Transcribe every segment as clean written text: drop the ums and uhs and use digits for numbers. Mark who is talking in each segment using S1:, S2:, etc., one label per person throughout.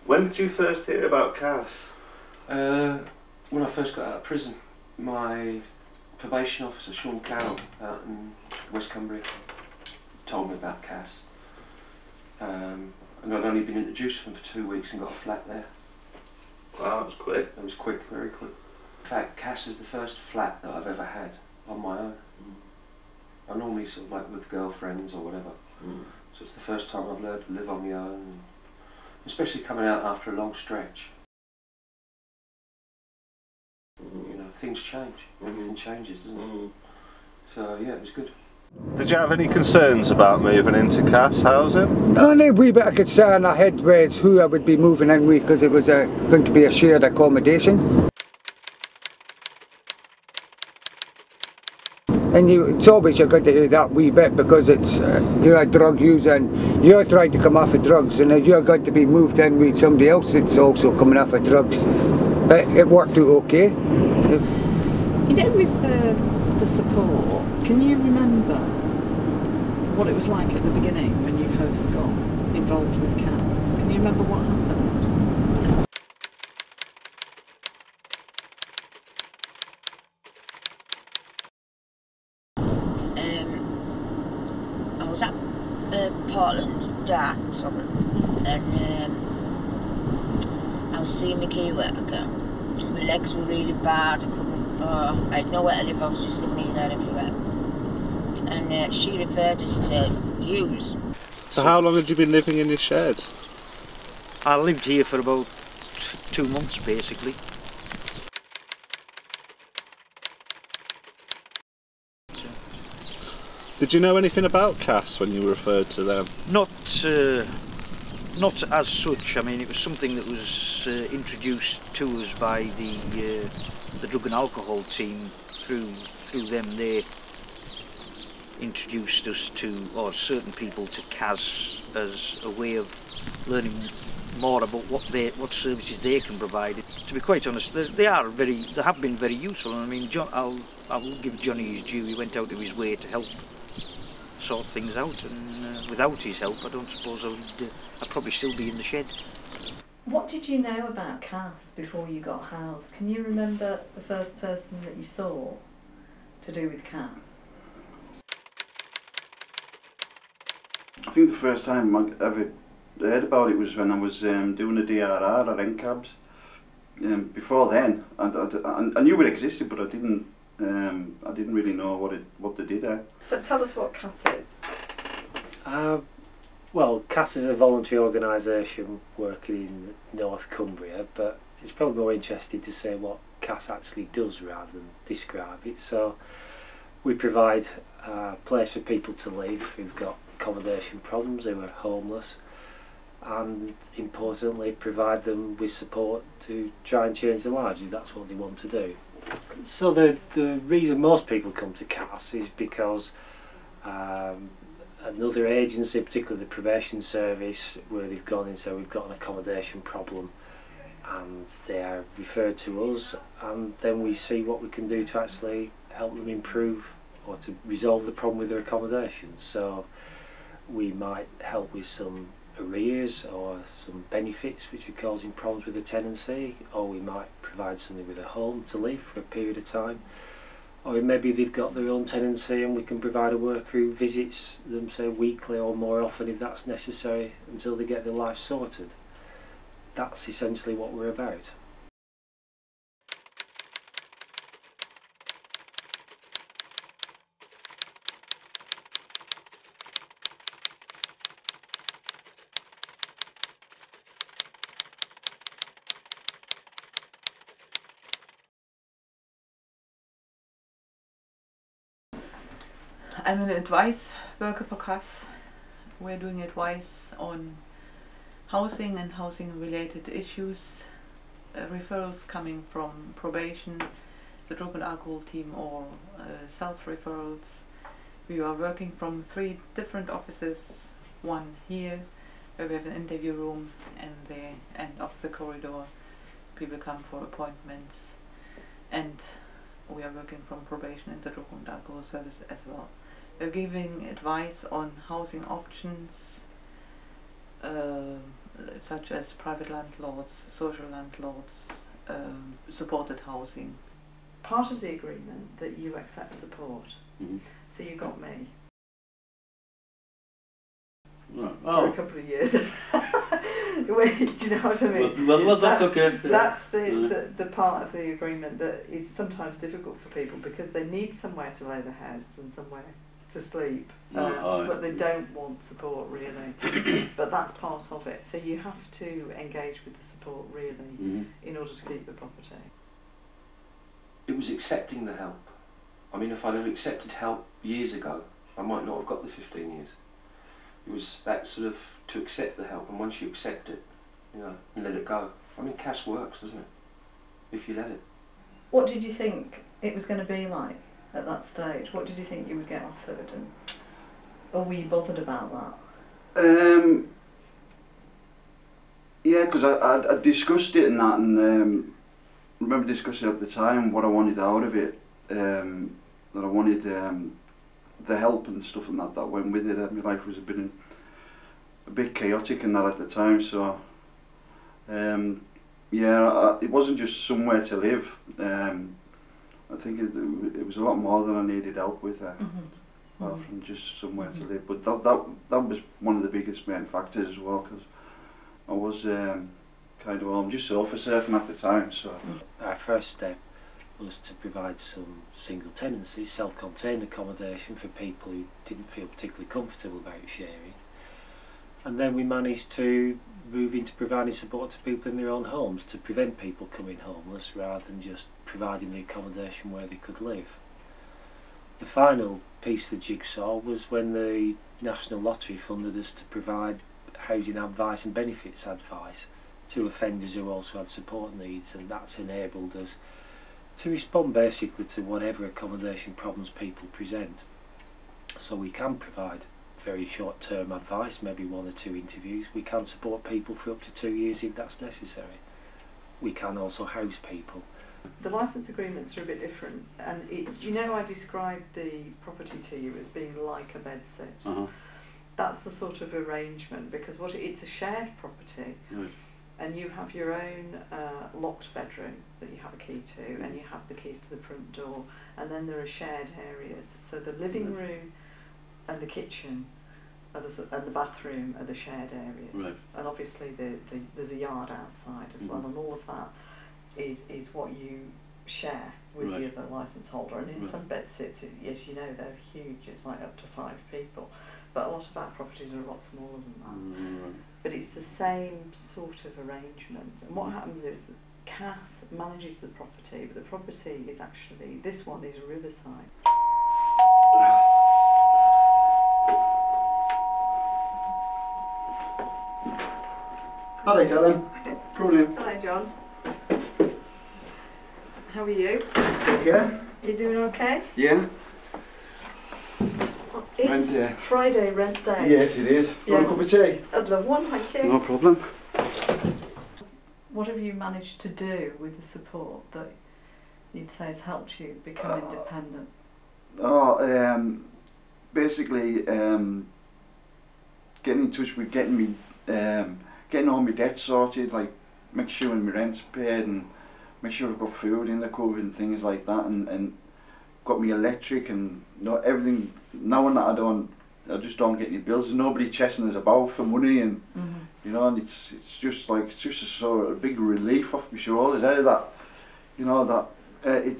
S1: When did you first hear about CASS?
S2: When I first got out of prison, my probation officer, Sean Carroll, out in West Cumbria, told me about CASS. And I'd only been introduced to them for 2 weeks and got a flat there.
S1: Wow, that was quick.
S2: It was quick, very quick. In fact, CASS is the first flat that I've ever had on my own. I normally sort of like with girlfriends or whatever. So it's the first time I've learned to live on my own, especially coming out after a long stretch. You know, things change. Everything changes, doesn't it? So yeah, it was good.
S1: Did you have any concerns about moving into CASS housing?
S3: Only a wee bit of concern I had was who I would be moving in with, because it was going to be a shared accommodation. And it's always you're going to hear that wee bit, because it's you're a drug user and you're trying to come off of drugs, and if you're going to be moved in with somebody else that's also coming off of drugs. But it worked out okay.
S4: You know, with the support, can you remember what it was like at the beginning when you first got involved with CASS? Can you remember what happened?
S5: I was at Portland Dark, and I was seeing my key worker. My legs were really bad. I had nowhere to live. I was just living here, there, everywhere. And she referred us to use.
S1: So how long had you been living in your shed?
S6: I lived here for about 2 months, basically.
S1: Did you know anything about CASS when you referred to them?
S6: Not as such. I mean, it was something that was introduced to us by the drug and alcohol team through them. They introduced us to, or certain people, to CASS as a way of learning more about what services they can provide. To be quite honest, they have been very useful. And I mean, I will give Johnny his due. He went out of his way to help sort things out, and without his help, I don't suppose I'd probably still be in the shed.
S4: What did you know about CASS before you got housed? Can you remember the first person that you saw to do with CASS?
S7: I think the first time I ever heard about it was when I was doing a DRR at NCABS. Before then, I knew it existed, but I didn't really know what they did there.
S4: So tell us what CASS is.
S2: Well, CASS is a voluntary organisation working in North Cumbria, but it's probably more interesting to say what CASS actually does rather than describe it. So we provide a place for people to live who've got accommodation problems, who are homeless, and importantly provide them with support to try and change their lives if that's what they want to do. So the reason most people come to CASS is because another agency, particularly the probation service, where they've gone and said we've got an accommodation problem, and they are referred to us, and then we see what we can do to actually help them improve or to resolve the problem with their accommodation. So we might help with some arrears or some benefits which are causing problems with the tenancy, or we might provide somebody with a home to live for a period of time, or maybe they've got their own tenancy and we can provide a worker who visits them, say, weekly or more often if that's necessary, until they get their life sorted. That's essentially what we're about.
S8: I'm an advice worker for CASS. We're doing advice on housing and housing related issues, referrals coming from probation, the drug and alcohol team, or self-referrals. We are working from 3 different offices, one here where we have an interview room, and the end of the corridor people come for appointments, and we are working from probation and the drug and alcohol service as well. We're giving advice on housing options, such as private landlords, social landlords, supported housing.
S4: Part of the agreement that you accept support.
S9: Mm-hmm.
S4: So you got me
S9: Right.
S4: for a couple of years. Wait, do you know what I mean?
S9: Well, that's okay.
S4: That's the part of the agreement that is sometimes difficult for people because they need somewhere to lay their heads and somewhere to sleep, but they don't want support really. But that's part of it. So you have to engage with the support really in order to keep the property.
S10: It was accepting the help. I mean, if I'd have accepted help years ago, I might not have got the 15 years. It was that sort of to accept the help, and once you accept it, you know, and let it go. I mean, CASS works, doesn't it? If you let it.
S4: What did you think it was going to be like at that stage? What did you think you would get offered, and or were you bothered about that?
S7: Yeah, because I discussed it and that, and remember discussing at the time what I wanted out of it. That I wanted the help and stuff and that went with it. My life was a bit chaotic and that at the time, so yeah, it wasn't just somewhere to live. I think it was a lot more than I needed help with, apart from just somewhere to live. But that was one of the biggest main factors as well, because I was kind of, well, I'm just sofa surfing at the time. So
S2: our first step was to provide some single tenancy, self-contained accommodation for people who didn't feel particularly comfortable about sharing. And then we managed to move into providing support to people in their own homes to prevent people coming homeless rather than just providing the accommodation where they could live. The final piece of the jigsaw was when the National Lottery funded us to provide housing advice and benefits advice to offenders who also had support needs, and that's enabled us to respond basically to whatever accommodation problems people present. So we can provide very short-term advice, maybe 1 or 2 interviews. We can support people for up to 2 years if that's necessary. We can also house people.
S4: The licence agreements are a bit different, and it's, you know, I described the property to you as being like a bedsit. That's the sort of arrangement, because it's a shared property. And you have your own locked bedroom that you have a key to, and you have the keys to the front door, and then there are shared areas. So the living room and the kitchen and the bathroom are the shared areas. And obviously there's a yard outside as well, and all of that is what you share with the other licence holder. And in some bedsits, as you know, they're huge. It's like up to 5 people. But a lot of our properties are a lot smaller than that. But it's the same sort of arrangement. And what happens is that CASS manages the property, but the property is actually, this one is Riverside.
S7: Alright, Ellen. Brilliant.
S4: Hello, John. How are you?
S7: Okay.
S4: You doing okay?
S7: Yeah.
S4: It's Friday rent day.
S7: Yes, it is. Want a cup of tea?
S4: I'd love one, thank you.
S7: No problem.
S4: What have you managed to do with the support that you'd say has helped you become independent?
S7: Basically, getting in touch with getting all my debts sorted, like make sure my rent's paid and make sure I've got food in the cupboard and things like that, and got me electric and everything. Now and that I just don't get any bills. There's nobody chasing us about for money, and you know, and it's just a sort of big relief off my shoulders. That, you know, that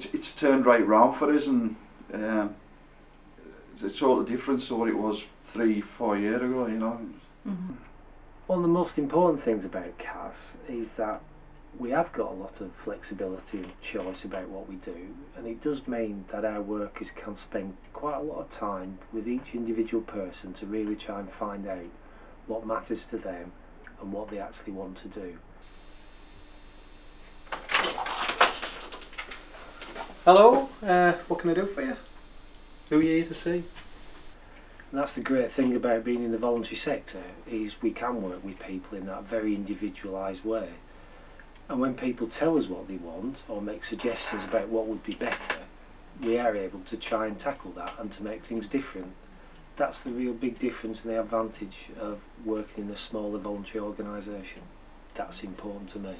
S7: it's turned right round for us, and it's a total difference to what it was 3-4 years ago. You know.
S2: One of the most important things about CASS is that we have got a lot of flexibility and choice about what we do, and it does mean that our workers can spend quite a lot of time with each individual person to really try and find out what matters to them and what they actually want to do.
S11: Hello, what can I do for you? Who are you here to see?
S2: And that's the great thing about being in the voluntary sector, is we can work with people in that very individualised way. And when people tell us what they want or make suggestions about what would be better, we are able to try and tackle that and to make things different. that's the real big difference and the advantage of working in a smaller voluntary organisation. That's important to me.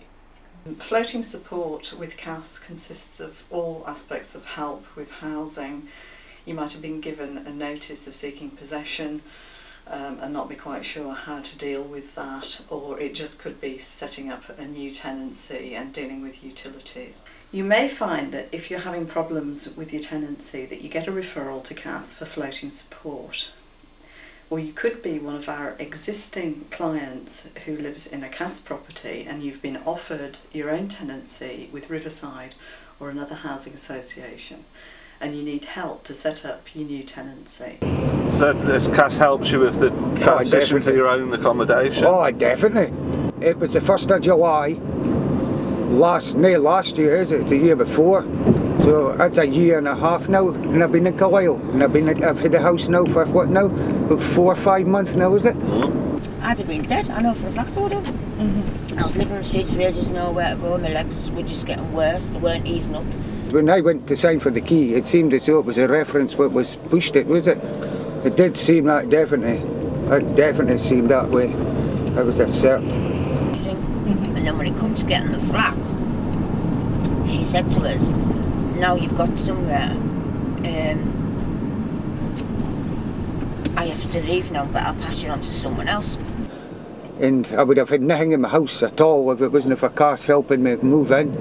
S4: Floating support with CASS consists of all aspects of help with housing. You might have been given a notice of seeking possession and not be quite sure how to deal with that, or it just could be setting up a new tenancy and dealing with utilities. You may find that if you're having problems with your tenancy that you get a referral to CASS for floating support. Or you could be one of our existing clients who lives in a CASS property and you've been offered your own tenancy with Riverside or another housing association, and you need help to set up your new tenancy.
S1: So this CASS helps you with the transition to your own accommodation?
S3: Oh, definitely. It was the 1st of July last year, is it? It's the year before. So that's a year and a half now, and I've been in Carlisle, and I've had the house now for what now? About 4 or 5 months now, is it?
S5: I'd have been dead, I know for a fact I would have. I was living on the streets for ages, nowhere to go, my legs were just getting worse, they weren't easing up.
S3: When I went to sign for the key, it seemed as though it was a reference what was pushed it, was it? It did seem like definitely. It definitely seemed that way. I was a cert.
S5: And then when it come to getting the flat, she said to us, now you've got somewhere, I have to leave now, but I'll pass you on to someone else.
S3: And I would have had nothing in my house at all if it wasn't for CASS helping me move in.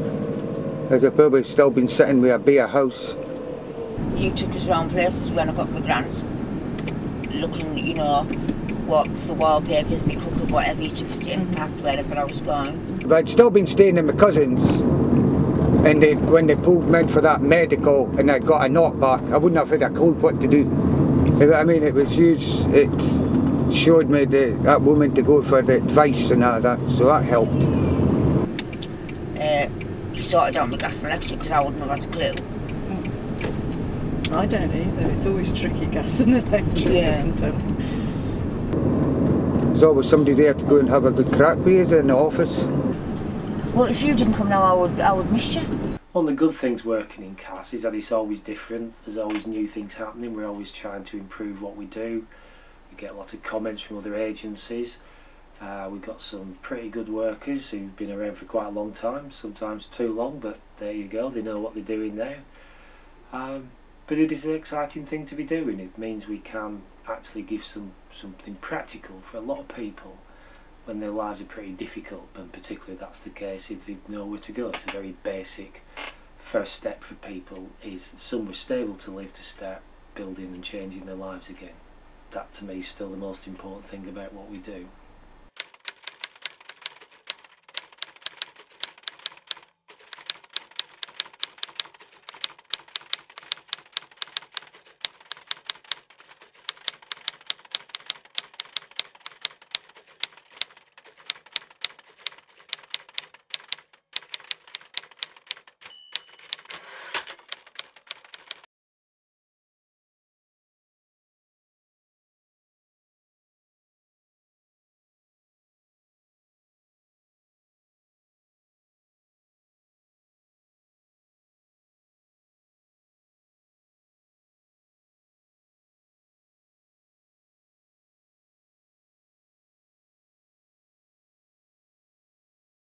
S3: I'd have probably still been sitting with a bare house.
S5: You took us round places when I got my grant, looking, you know, what for wallpapers, me cooking, whatever. You took us to Impact, wherever I was going.
S3: But I'd still been staying in my cousins, and when they pulled me in for that medical and I'd got a knockback, I wouldn't have had a clue what to do. I mean, it was used, it showed me that woman to go for the advice and all that, so that helped.
S5: You sorted out my gas and electric because I wouldn't have had a clue.
S4: I don't either, it's always tricky, gas and electric.
S5: Yeah.
S3: There's always somebody there to go and have a good crack with you in the office.
S5: Well, if you didn't come now, I would miss you.
S2: One of the good things working in CASS is that it's always different. There's always new things happening. We're always trying to improve what we do. We get a lot of comments from other agencies. We've got some pretty good workers who've been around for quite a long time, sometimes too long, but there you go, they know what they're doing now. But it is an exciting thing to be doing. It means we can actually give something practical for a lot of people when their lives are pretty difficult, and particularly that's the case if they know where to go. It's a very basic first step for people, is somewhere stable to live to start building and changing their lives again. That to me is still the most important thing about what we do.